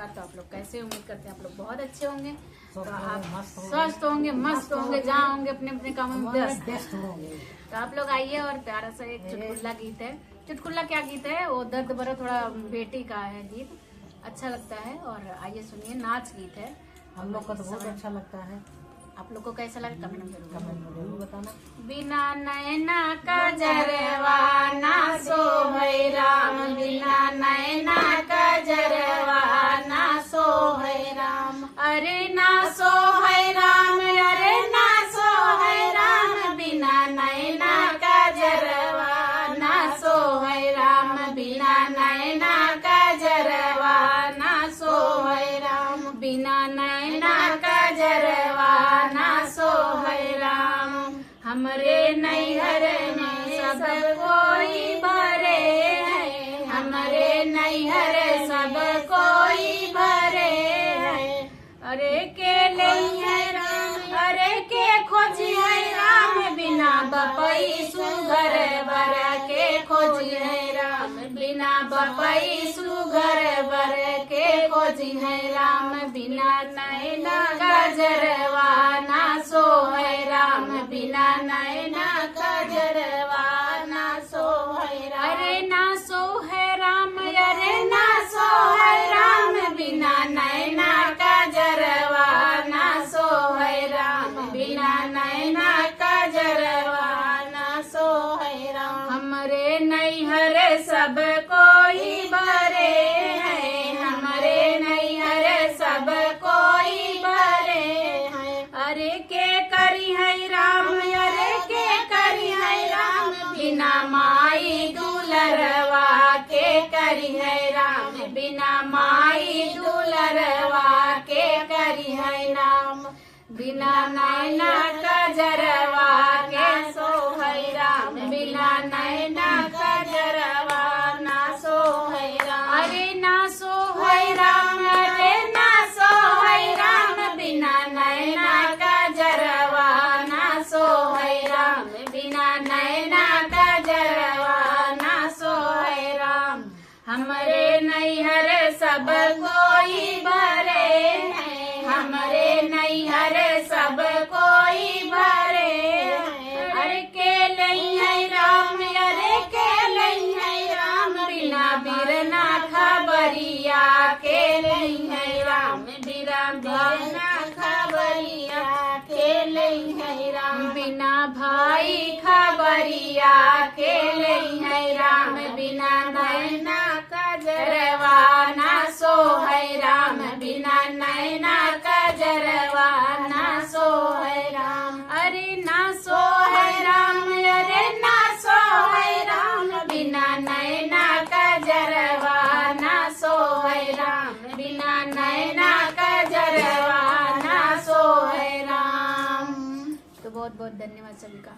नमस्कार। तो आप लोग कैसे, उम्मीद करते हैं आप लोग बहुत अच्छे होंगे। तो आप स्वस्थ होंगे, मस्त होंगे, जहाँ होंगे अपने अपने कामों में व्यस्त होंगे। तो आप लोग आइए और प्यारा सा एक चुटकुला गीत है। चुटकुला क्या गीत है, वो दर्द भरा थोड़ा बेटी का है गीत, अच्छा लगता है। और आइए सुनिए, नाच गीत है, हम लोग को तो बहुत अच्छा लगता है। आप लोग को कैसा लगा कमेंट में जरूर बताना। बिना नैना कजरवा ना सोहै राम, बिना नैना कजरवा ना सोहै राम। अरे ना सोहै राम, अरे ना सोहै राम, बिना नैना कजरवा ना सोहै राम, बिना नैना कजरवा ना सोहै राम, बिना नैना कजरवा ना सोहै राम। हमरे नैहर में सब कोई भरे हैं, हमरे नैहर सब कोई भरे हैं। अरे के लिए राम, अरे के खोजी है राम, बिना बपई सुघर बर के खोजी है राम, बिना बपई सुघर बर के खोजी है राम। बिना नैना कजरवा ना सोहै राम, बिना नैना कजरवा ना सोहै राम। अरे ना सोहै राम, अरे ना सोहै राम, बिना नैना कजरवा ना सोहै राम, बिना नैना कजरवा ना सोहै राम। हमरे नैहर सब कोई भरे हैं, हमरे नैहर सब कोई भरे हैं। अरे के करी है राम, अरे के करी है राम, बिना माई दुलरवा के करी है राम, बिना माई दुलरवा के करी है राम। बिना नैना कजरवा के सोहै राम, बिना नैना कजरवा ना सोहै राम। अरे ना सोहै राम, अरे ना सोहै राम, बिना नैना कजरवा ना सोहै राम, बिना नैना कजरवा ना सोहै राम। हमरे नैहर सब कोई भरे हैं, हमरे नैहर सब कोई भरे हैं। अरे के लई है राम, अरे के लई है राम, बिना बिरना खबरिया के लई है राम, बिना बिरना खबरिया के लई है राम, बिना भाई खबरिया के लई है राम, बिना नैना कजरवा ना सोहै राम, बिना नैना कजरवा ना सोहै राम। अरे ना सोहै राम, अरे ना सोहै राम, बिना नैना कजरवा ना सोहै राम, बिना नैना कजरवा ना सोहै राम। तो बहुत बहुत धन्यवाद सभी का।